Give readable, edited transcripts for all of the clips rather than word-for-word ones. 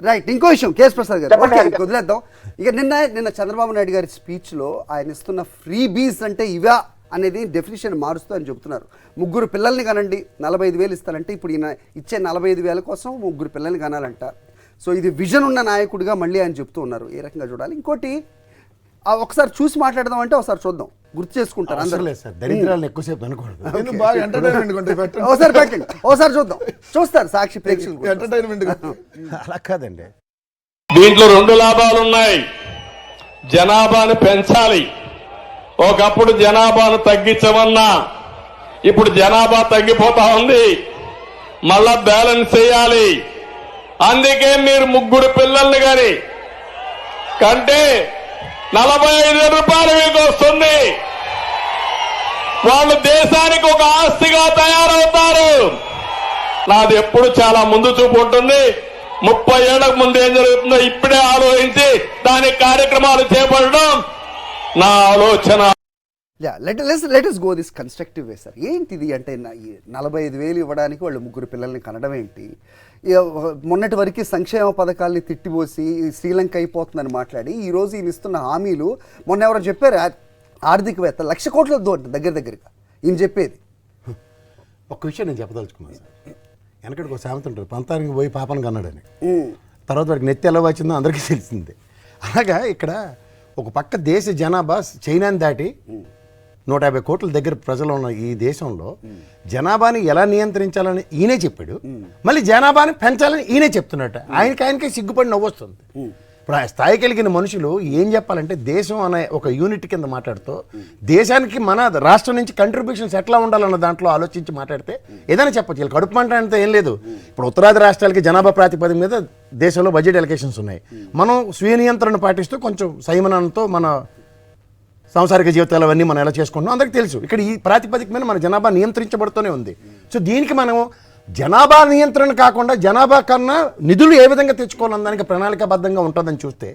Right. ఇంకో విషయం KS Prasad గారు వదిలేద్దాం. ఇక నిన్న చంద్రబాబు నాయుడు గారి స్పీచ్లో ఆయన ఇస్తున్న ఫ్రీ బీస్ అంటే ఇవా అనేది డెఫినేషన్ మారుస్తూ అని చెబుతున్నారు. 3 పిల్లల్ని కనండి 45,000 ఇస్తారంటే ఇప్పుడు ఈయన ఇచ్చే 45,000 కోసం 3 పిల్లల్ని కనాలంట. సో ఇది విజన్ ఉన్న నాయకుడిగా మళ్ళీ ఆయన చెప్తూ ఉన్నారు. ఏ రకంగా చూడాలి? ఇంకోటి ఒకసారి చూసి మాట్లాడదాం అంటే ఒకసారి చూద్దాం, గుర్తు చేసుకుంటారు అందరూ. దరిద్రాలను ఎక్కువసేపు అనుకోండి. ఒకసారి పెట్టండి, ఒకసారి చూద్దాం, చూస్తారు సాక్షి ప్రేక్షకులు. అలా కాదండి, దీంట్లో 2 లాభాలు ఉన్నాయి. జనాభాను పెంచాలి. ఒకప్పుడు జనాభాను తగ్గించమన్నా ఇప్పుడు జనాభా తగ్గిపోతా ఉంది, మళ్ళా బ్యాలెన్స్ చేయాలి. అందుకే మీరు 3 పిల్లల్ని గాని కంటే 45,000 రూపాయలు మీకు వస్తుంది. వాళ్ళు దేశానికి ఒక ఆస్తిగా తయారవుతారు. నాది ఎప్పుడు చాలా ముందు చూపు ఉంటుంది. 30 ఏళ్లకు ముందు ఏం జరుగుతుందో ఇప్పుడే ఆలోచించి దానికి కార్యక్రమాలు చేపట్టడం నా ఆలోచన. Let us go this constructive way sir. ఏంటిది అంటే 45,000 ఇవ్వడానికి వాళ్ళు 3 పిల్లల్ని కనడం ఏంటి? మొన్నటి వరకు సంక్షేమ పథకాల్ని తిట్టిపోసి శ్రీలంక అయిపోతుందని మాట్లాడి ఈరోజు ఈయన ఇస్తున్న హామీలు, మొన్న ఎవరో చెప్పారు ఆర్థికవేత్త 1,00,000 కోట్ల దగ్గరగా ఈయన చెప్పేది. ఒక్క విషయం నేను చెప్పదలుచుకున్నాను సార్. వెనకడికి ఒక సామెత ఉంటుంది, పంతానికి పోయి పాపను కన్నాడని. తర్వాత వాడికి నెత్తి ఎలా వచ్చిందో అందరికీ తెలిసిందే. అలాగా ఇక్కడ ఒక పక్క దేశ జనాభా చైనాని దాటి 150 కోట్ల దగ్గర ప్రజలు ఉన్న ఈ దేశంలో జనాభాని ఎలా నియంత్రించాలని ఈయనే చెప్పాడు. మళ్ళీ జనాభాని పెంచాలని ఈయనే చెప్తున్నట్టు ఆయనకే సిగ్గుపడి నవ్వొస్తుంది. ఇప్పుడు ఆ స్థాయికి వెళ్ళిన మనుషులు ఏం చెప్పాలంటే దేశం అనే ఒక యూనిట్ కింద మాట్లాడుతూ దేశానికి మన రాష్ట్రం నుంచి కంట్రిబ్యూషన్స్ ఎట్లా ఉండాలన్న దాంట్లో ఆలోచించి మాట్లాడితే ఏదైనా చెప్పచ్చు. వీళ్ళు కడుపు మంట అంటే ఏం లేదు. ఇప్పుడు ఉత్తరాది రాష్ట్రాలకి జనాభా ప్రాతిపదిక మీద దేశంలో బడ్జెట్ ఎలకేషన్స్ ఉన్నాయి. మనం స్వీయ నియంత్రణ పాటిస్తూ కొంచెం సంయమనంతో మన సాంసారిక జీవితాలు అవన్నీ మనం ఎలా చేసుకుంటున్నాం అందరికీ తెలుసు. ఇక్కడ ఈ ప్రాతిపదిక మీద మన జనాభా నియంత్రించబడుతూనే ఉంది. సో దీనికి మనం జనాభా నియంత్రణ కాకుండా జనాభా కన్నా నిధులు ఏ విధంగా తెచ్చుకోవాలని దానికి ప్రణాళికాబద్ధంగా ఉంటుందని చూస్తే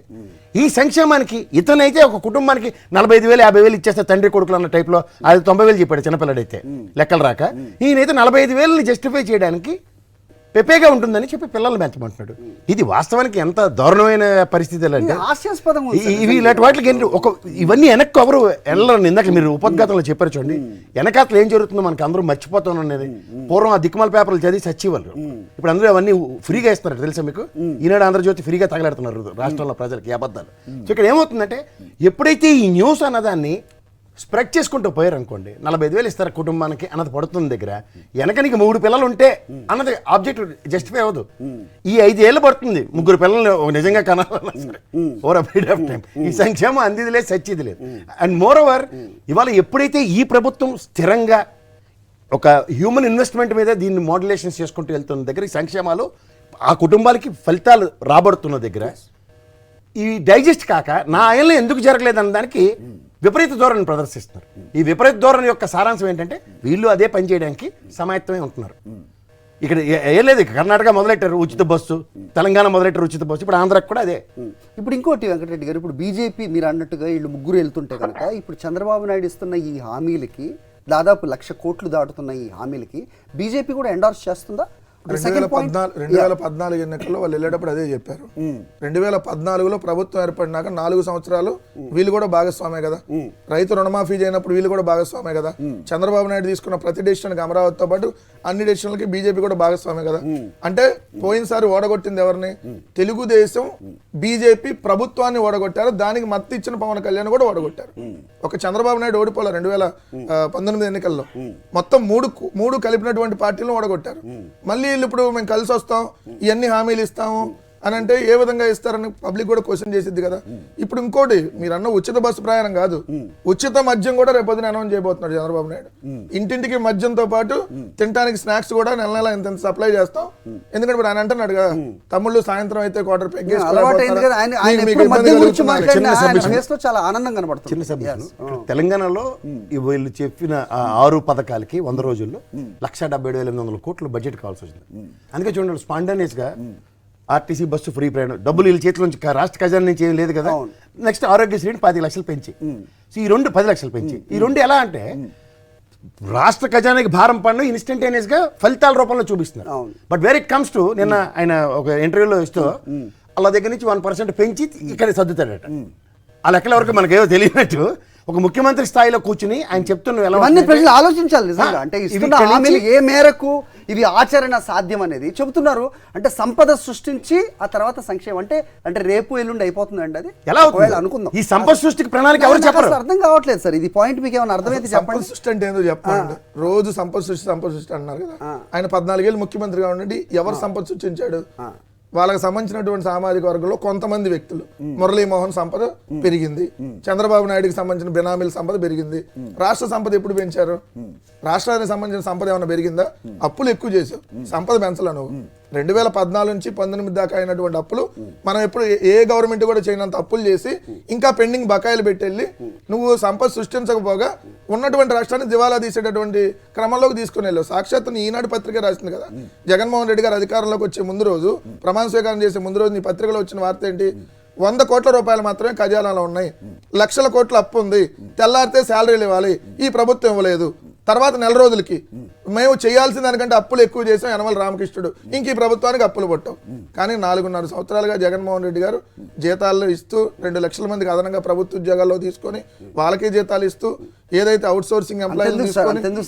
ఈ సంక్షేమానికి ఇతనైతే ఒక కుటుంబానికి 45,000 50,000 ఇచ్చేస్తే తండ్రి కొడుకులు అన్న టైప్లో అది 90,000 చెప్పాడు చిన్నపిల్లడైతే లెక్కలు రాక. ఈయనైతే 45,000ని జస్టిఫై చేయడానికి పెప్పేగా ఉంటుందని చెప్పి పిల్లల్ని పెంచమంటున్నాడు. ఇది వాస్తవానికి ఎంత దారుణమైన పరిస్థితులు అంటే ఇవి ఇలాంటి వాటికి ఇవన్నీ వెనక్కి ఎవరు వెళ్ళరు. ఇందాక మీరు ఉపద్ఘాతంలో చెప్పారు చూడండి, వెనకాతలు ఏం జరుగుతుందో మనకి అందరూ మర్చిపోతాం అనేది. పూర్వం ఆ దిక్కుమాల పేపర్లు చదివి చచ్చివాళ్ళు, ఇప్పుడు అందరూ అవన్నీ ఫ్రీగా ఇస్తున్నారు. తెలుసా మీకు? ఈనాడు ఆంధ్రజ్యోతి ఫ్రీగా తగలెడుతున్నారు రాష్ట్రంలో ప్రజలకి అబద్ధాలు. సో ఇక్కడ ఏమవుతుందంటే ఎప్పుడైతే ఈ న్యూస్ అన్నదాన్ని స్ప్రెడ్ చేసుకుంటూ పోయారు అనుకోండి, 45,000 ఇస్తారు కుటుంబానికి అన్నది పడుతుంది దగ్గర, వెనకనికి 3 పిల్లలు ఉంటే అన్నది ఆబ్జెక్ట్ జస్టిఫై అవ్వదు. ఈ 5 ఏళ్ళు పడుతుంది 3 పిల్లల్ని నిజంగా కనాలన్నా సరే over a period of time. ఈ సంక్షేమం అందిది లేదు, సచ్చిది లేదు. అండ్ మోర్ ఓవర్ ఇవాళ ఎప్పుడైతే ఈ ప్రభుత్వం స్థిరంగా ఒక హ్యూమన్ ఇన్వెస్ట్మెంట్ మీద దీన్ని మోడ్యులేషన్స్ చేసుకుంటూ వెళ్తున్న దగ్గర ఈ సంక్షేమాలు ఆ కుటుంబాలకి ఫలితాలు రాబడుతున్న దగ్గర ఈ డైజెస్ట్ కాక నా ఆయనలో ఎందుకు జరగలేదన్న దానికి విపరీత ధోరణి ప్రదర్శిస్తున్నారు. ఈ విపరీత ధోరణి యొక్క సారాంశం ఏంటంటే వీళ్ళు అదే పని చేయడానికి సమాయత్తమై ఉంటున్నారు. ఇక్కడ ఏం లేదు, కర్ణాటక మొదలెట్టారు ఉచిత బస్సు, తెలంగాణ మొదలెట్టారు ఉచిత బస్సు, ఇప్పుడు ఆంధ్రాకి కూడా అదే. ఇప్పుడు ఇంకోటి వెంకటరెడ్డి గారు, ఇప్పుడు బీజేపీ మీరు అన్నట్టుగా వీళ్ళు 3 వెళ్తుంటే కనుక ఇప్పుడు చంద్రబాబు నాయుడు ఇస్తున్న ఈ హామీలకి దాదాపు 1,00,000 కోట్లు దాటుతున్న ఈ హామీలకి బీజేపీ కూడా ఎండార్స్ చేస్తుందా? 2014 ఎన్నికల్లో వాళ్ళు వెళ్ళేటప్పుడు అదే చెప్పారు. 2014లో ప్రభుత్వం ఏర్పడినాక 4 సంవత్సరాలు వీళ్ళు కూడా భాగస్వామే కదా. రైతు రుణమాఫీ చేయనప్పుడు వీళ్ళు కూడా భాగస్వామే కదా. చంద్రబాబు నాయుడు తీసుకున్న ప్రతి డెసిషన్కి అమరావతితో పాటు అన్ని డెసిషన్లకి బీజేపీ కూడా భాగస్వామే కదా. అంటే పోయినసారి ఓడగొట్టింది ఎవరిని? తెలుగుదేశం బీజేపీ ప్రభుత్వాన్ని ఓడగొట్టారు. దానికి మద్దతు ఇచ్చిన పవన్ కళ్యాణ్ కూడా ఓడగొట్టారు. ఒక చంద్రబాబు నాయుడు ఓడిపోలే 2019 ఎన్నికల్లో. మొత్తం మూడు కలిపినటువంటి పార్టీలను ఓడగొట్టారు. మళ్ళీ వీళ్ళు ఇప్పుడు మేము కలిసి వస్తాం, ఇవన్నీ హామీలు ఇస్తాము అని అంటే ఏ విధంగా ఇస్తారని పబ్లిక్ కూడా క్వశ్చన్ చేసిద్ది కదా. ఇప్పుడు ఇంకోటి మీరు అన్న ఉచిత బస్సు ప్రయాణం కాదు, ఉచిత మద్యం కూడా రేపొద్దున అనౌన్స్ చేయబోతున్నాడు చంద్రబాబు నాయుడు. ఇంటింటికి మద్యంతో పాటు తినడానికి స్నాక్స్ కూడా నెల నెల ఇంత సప్లై చేస్తాం. ఎందుకంటే ఇప్పుడు ఆయన అంటున్నాడు కదా, తమ్ముళ్ళు సాయంత్రం అయితే క్వార్టర్ పెగ్ తెలంగాణలో వీళ్ళు చెప్పిన 6 పథకాలకి 100 రోజుల్లో 1,70,800 కోట్లు బడ్జెట్ కావాల్సి వచ్చింది. అందుకే చూడండి స్పాంటేనియస్ గా ఆర్టీసీ బస్సు ఫ్రీ ప్రయాణం, డబ్బులు వీళ్ళ చేతిలో నుంచి రాష్ట్ర ఖజానా నుంచి ఏం లేదు కదా. నెక్స్ట్ ఆరోగ్యశ్రీని 10 లక్షలు పెంచి, ఈ 2 10 లక్షలు పెంచి, ఈ 2 ఎలా అంటే రాష్ట్ర ఖజానాకి భారం పన్ను ఇన్స్టంటేనియస్ గా ఫలితాల రూపంలో చూపిస్తున్నారు. But where it comes to నిన్న ఆయన ఒక ఇంటర్వ్యూలో ఇస్తూ వాళ్ళ దగ్గర నుంచి 1% పెంచి ఇక్కడ సర్దుతాడట. ఆ లెక్కల వరకు మనకేమో తెలియనట్టు ఒక ముఖ్యమంత్రి స్థాయిలో కూర్చుని ఆయన చెప్తున్న ఎలా ఇవన్నీ ప్రజలు ఆలోచించాలి నిజంగా. అంటే ఇవి ఇస్తున్న ఇక్కడి హామీలు నుంచి- ఏ మేరకు ఇవి ఆచరణ సాధ్యం అనేది చెబుతున్నారు. అంటే సంపద సృష్టించి ఆ తర్వాత సంక్షేమం అంటే అంటే రేపు ఎల్లుండి అయిపోతుందండి అది ఎలా అవుతుంది? ఒకవేళ అనుకుందాం. ఈ సంపద సృష్టికి ప్రణాళిక ఎవరు నాకు చెప్పరు. అసలు అర్థం కావట్లేదు సార్. ఇది పాయింట్ మీకు ఏమైనా అర్థమైతే సంపద చెప్పండి. సృష్టి అంటే ఏందో చెప్పండి. రోజు సంపద సృష్టి అన్నారు కదా. ఆయన 14 ఏళ్ళు ముఖ్యమంత్రిగా ఉండి ఎవరు సంపద సృష్టించాడు? వాళ్ళకి సంబంధించినటువంటి సామాజిక వర్గంలో కొంతమంది వ్యక్తులు. మురళీమోహన్ సంపద పెరిగింది, చంద్రబాబు నాయుడుకి సంబంధించిన బినామీల సంపద పెరిగింది. రాష్ట్ర సంపద ఎప్పుడు పెంచారు? రాష్ట్రానికి సంబంధించిన సంపద ఏమైనా పెరిగిందా? అప్పులు ఎక్కువ చేసావు, సంపద పెంచలే నువ్వు. 2014 నుంచి 19 దాకా అయినటువంటి అప్పులు మనం ఎప్పుడు ఏ గవర్నమెంట్ కూడా చేయనంత అప్పులు చేసి ఇంకా పెండింగ్ బకాయిలు పెట్టెళ్ళి నువ్వు సంపద సృష్టించకపోగా ఉన్నటువంటి రాష్ట్రాన్ని దివాలా తీసేటటువంటి క్రమంలోకి తీసుకుని వెళ్ళావు. సాక్షాత్ ఈనాడు పత్రిక రాసింది కదా, జగన్మోహన్ రెడ్డి గారు అధికారంలోకి వచ్చే ముందు రోజు, ప్రమాణ స్వీకారం చేసే ముందు రోజు నీ పత్రికలో వచ్చిన వార్త ఏంటి? 100 కోట్ల రూపాయలు మాత్రమే ఖజానాలో ఉన్నాయి, లక్షల కోట్ల అప్పు ఉంది, తెల్లారితే శాలరీలు ఇవ్వాలి, ఈ ప్రభుత్వం ఇవ్వలేదు. తర్వాత నెల రోజులకి మేము చేయాల్సిన దానికంటే అప్పులు ఎక్కువ చేసాం యనమల రామకృష్ణుడు, ఇంక ఈ ప్రభుత్వానికి అప్పులు పట్టాం. కానీ 4.5 సంవత్సరాలుగా జగన్మోహన్ రెడ్డి గారు జీతాలు ఇస్తూ 2 లక్షల మందికి అదనంగా ప్రభుత్వ ఉద్యోగాల్లో తీసుకొని వాళ్ళకే జీతాలు ఇస్తూ ఏదైతే అవుట్ సోర్సింగ్ ఎంప్లాయీలు తీసుకొని